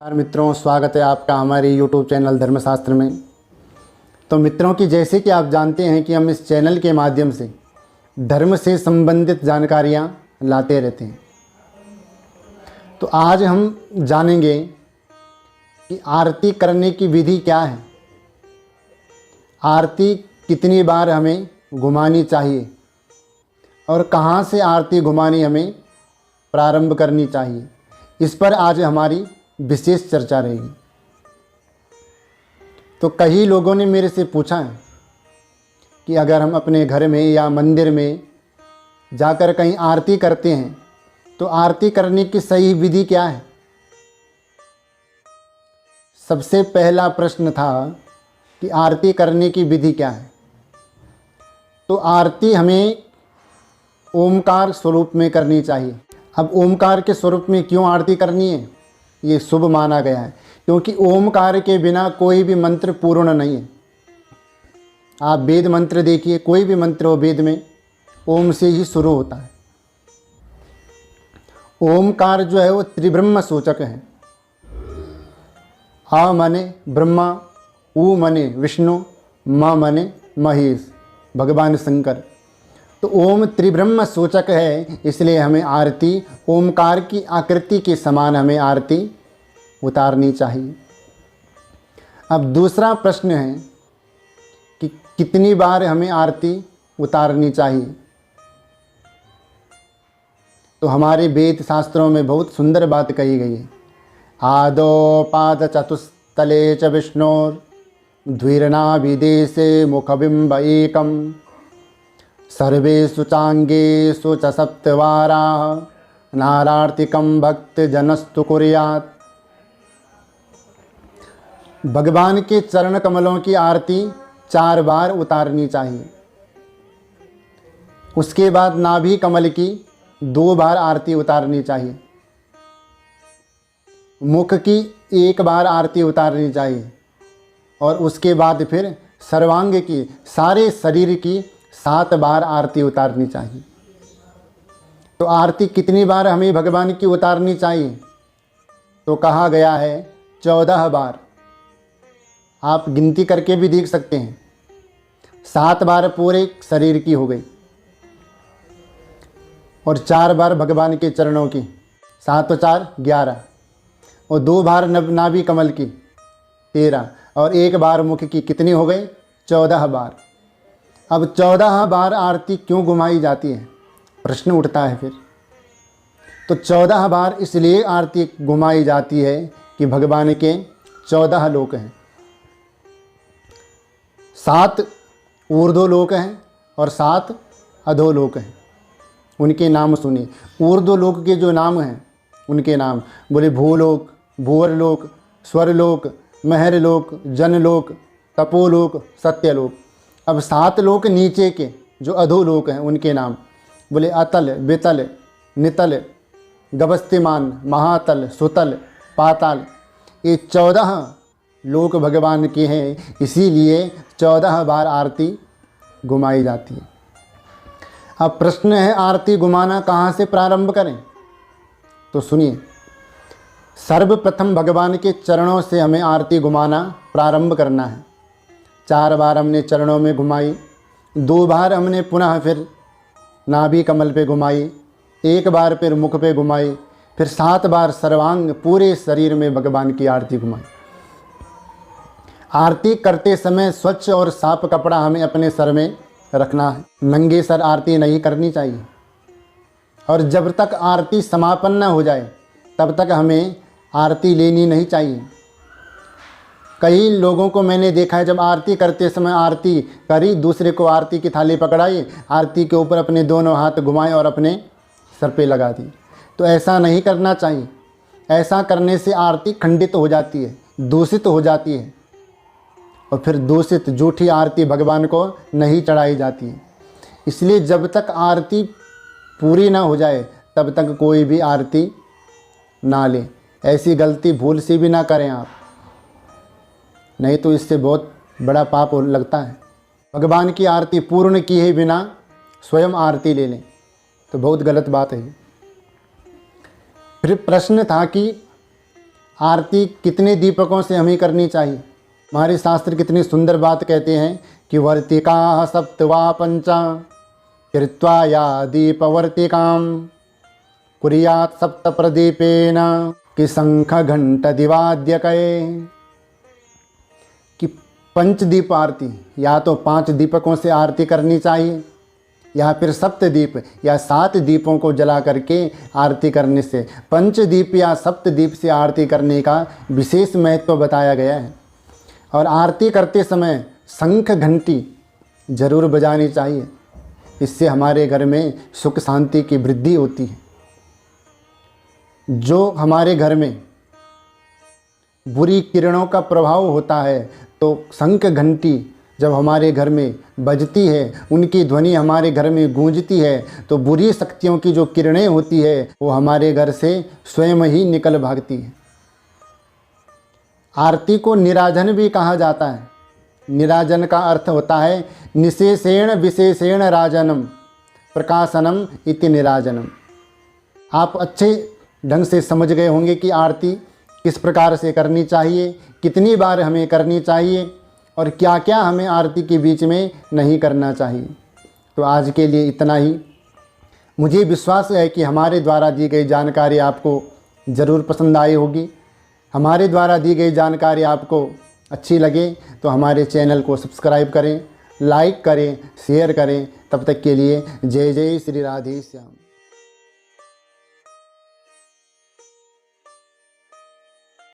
नमस्कार मित्रों, स्वागत है आपका हमारे YouTube चैनल धर्मशास्त्र में। तो मित्रों की जैसे कि आप जानते हैं कि हम इस चैनल के माध्यम से धर्म से संबंधित जानकारियाँ लाते रहते हैं। तो आज हम जानेंगे कि आरती करने की विधि क्या है, आरती कितनी बार हमें घुमानी चाहिए और कहाँ से आरती घुमानी हमें प्रारंभ करनी चाहिए। इस पर आज हमारी विशेष चर्चा रहेगी। तो कई लोगों ने मेरे से पूछा है कि अगर हम अपने घर में या मंदिर में जाकर कहीं आरती करते हैं तो आरती करने की सही विधि क्या है। सबसे पहला प्रश्न था कि आरती करने की विधि क्या है। तो आरती हमें ओमकार स्वरूप में करनी चाहिए। अब ओमकार के स्वरूप में क्यों आरती करनी है, ये शुभ माना गया है क्योंकि ओमकार के बिना कोई भी मंत्र पूर्ण नहीं है। आप वेद मंत्र देखिए, कोई भी मंत्र हो वेद में ओम से ही शुरू होता है। ओमकार जो है वो त्रिब्रह्म सूचक है। आ मने ब्रह्मा, ऊ मने विष्णु, म मने महेश, भगवान शंकर। तो ओम त्रिब्रह्म सूचक है, इसलिए हमें आरती ओमकार की आकृति के समान हमें आरती उतारनी चाहिए। अब दूसरा प्रश्न है कि कितनी बार हमें आरती उतारनी चाहिए। तो हमारे वेद शास्त्रों में बहुत सुंदर बात कही गई है। आदो पाद चतुस्तले च विष्णोर द्विर्नाभिदेशे मुखबिंब एकम सर्वेषु चांगेषु च सप्तवाराः नारार्तिकं भक्तजनस्तु कुर्यात्। भगवान के चरण कमलों की आरती 4 बार उतारनी चाहिए। उसके बाद नाभि कमल की 2 बार आरती उतारनी चाहिए। मुख की 1 बार आरती उतारनी चाहिए और उसके बाद फिर सर्वांग की, सारे शरीर की 7 बार आरती उतारनी चाहिए। तो आरती कितनी बार हमें भगवान की उतारनी चाहिए, तो कहा गया है 14 बार। आप गिनती करके भी देख सकते हैं। 7 बार पूरे शरीर की हो गई और 4 बार भगवान के चरणों की, 7 और 4 11, और 2 बार नाभि कमल की 13 और 1 बार मुख की, कितनी हो गई 14 बार। अब 14 बार आरती क्यों घुमाई जाती है, प्रश्न उठता है फिर। तो 14 बार इसलिए आरती घुमाई जाती है कि भगवान के 14 लोक हैं। 7 ऊर्ध्व लोक हैं और 7 अधोलोक हैं। उनके नाम सुनिए। ऊर्ध्व लोक के जो नाम हैं उनके नाम बोले भूलोक, भूवरलोक, स्वरलोक, महरलोक, जनलोक, तपोलोक, सत्यलोक। अब 7 लोक नीचे के जो अधोलोक हैं उनके नाम बोले अतल, वितल, नितल, गभस्तिमान, महातल, सुतल, पाताल। ये 14 लोक भगवान के हैं, इसीलिए 14 बार आरती घुमाई जाती है। अब प्रश्न है आरती घुमाना कहाँ से प्रारंभ करें। तो सुनिए, सर्वप्रथम भगवान के चरणों से हमें आरती घुमाना प्रारंभ करना है। 4 बार हमने चरणों में घुमाई, 2 बार हमने पुनः फिर नाभि कमल पे घुमाई, 1 बार फिर मुख पे घुमाई, फिर 7 बार सर्वांग पूरे शरीर में भगवान की आरती घुमाई। आरती करते समय स्वच्छ और साफ कपड़ा हमें अपने सर में रखना है। नंगे सर आरती नहीं करनी चाहिए और जब तक आरती समापन न हो जाए तब तक हमें आरती लेनी नहीं चाहिए। कई लोगों को मैंने देखा है, जब आरती करते समय आरती करी, दूसरे को आरती की थाली पकड़ाई, आरती के ऊपर अपने दोनों हाथ घुमाए और अपने सर पे लगा दी। तो ऐसा नहीं करना चाहिए। ऐसा करने से आरती खंडित हो जाती है, दूषित हो जाती है और फिर दूषित झूठी आरती भगवान को नहीं चढ़ाई जाती है। इसलिए जब तक आरती पूरी ना हो जाए तब तक कोई भी आरती ना ले। ऐसी गलती भूल से भी ना करें आप, नहीं तो इससे बहुत बड़ा पाप लगता है। भगवान की आरती पूर्ण किए बिना स्वयं आरती ले लें तो बहुत गलत बात है। फिर प्रश्न था कि आरती कितने दीपकों से हमें करनी चाहिए। हमारे शास्त्र कितनी सुंदर बात कहते हैं कि वर्तिका सप्तवा पंचा कृत्वा या दीपवर्तिकाम कुर्यात् सप्त प्रदीपेन कि शंख घंट दिवाद्यकये, कि पंचदीप आरती या तो 5 दीपकों से आरती करनी चाहिए या फिर सप्तदीप या 7 दीपों को जला करके आरती करने से, पंचदीप या सप्तदीप से आरती करने का विशेष महत्व बताया गया है। और आरती करते समय शंख घंटी जरूर बजानी चाहिए, इससे हमारे घर में सुख शांति की वृद्धि होती है। जो हमारे घर में बुरी किरणों का प्रभाव होता है तो शंख घंटी जब हमारे घर में बजती है, उनकी ध्वनि हमारे घर में गूंजती है, तो बुरी शक्तियों की जो किरणें होती है वो हमारे घर से स्वयं ही निकल भागती है। आरती को निराजन भी कहा जाता है। निराजन का अर्थ होता है निशेषेण विशेषेण राजनम प्रकाशनम इति निराजनम। आप अच्छे ढंग से समझ गए होंगे कि आरती किस प्रकार से करनी चाहिए, कितनी बार हमें करनी चाहिए और क्या क्या हमें आरती के बीच में नहीं करना चाहिए। तो आज के लिए इतना ही। मुझे विश्वास है कि हमारे द्वारा दी गई जानकारी आपको ज़रूर पसंद आई होगी। हमारे द्वारा दी गई जानकारी आपको अच्छी लगे तो हमारे चैनल को सब्सक्राइब करें, लाइक करें, शेयर करें। तब तक के लिए जय जय श्री राधे श्याम।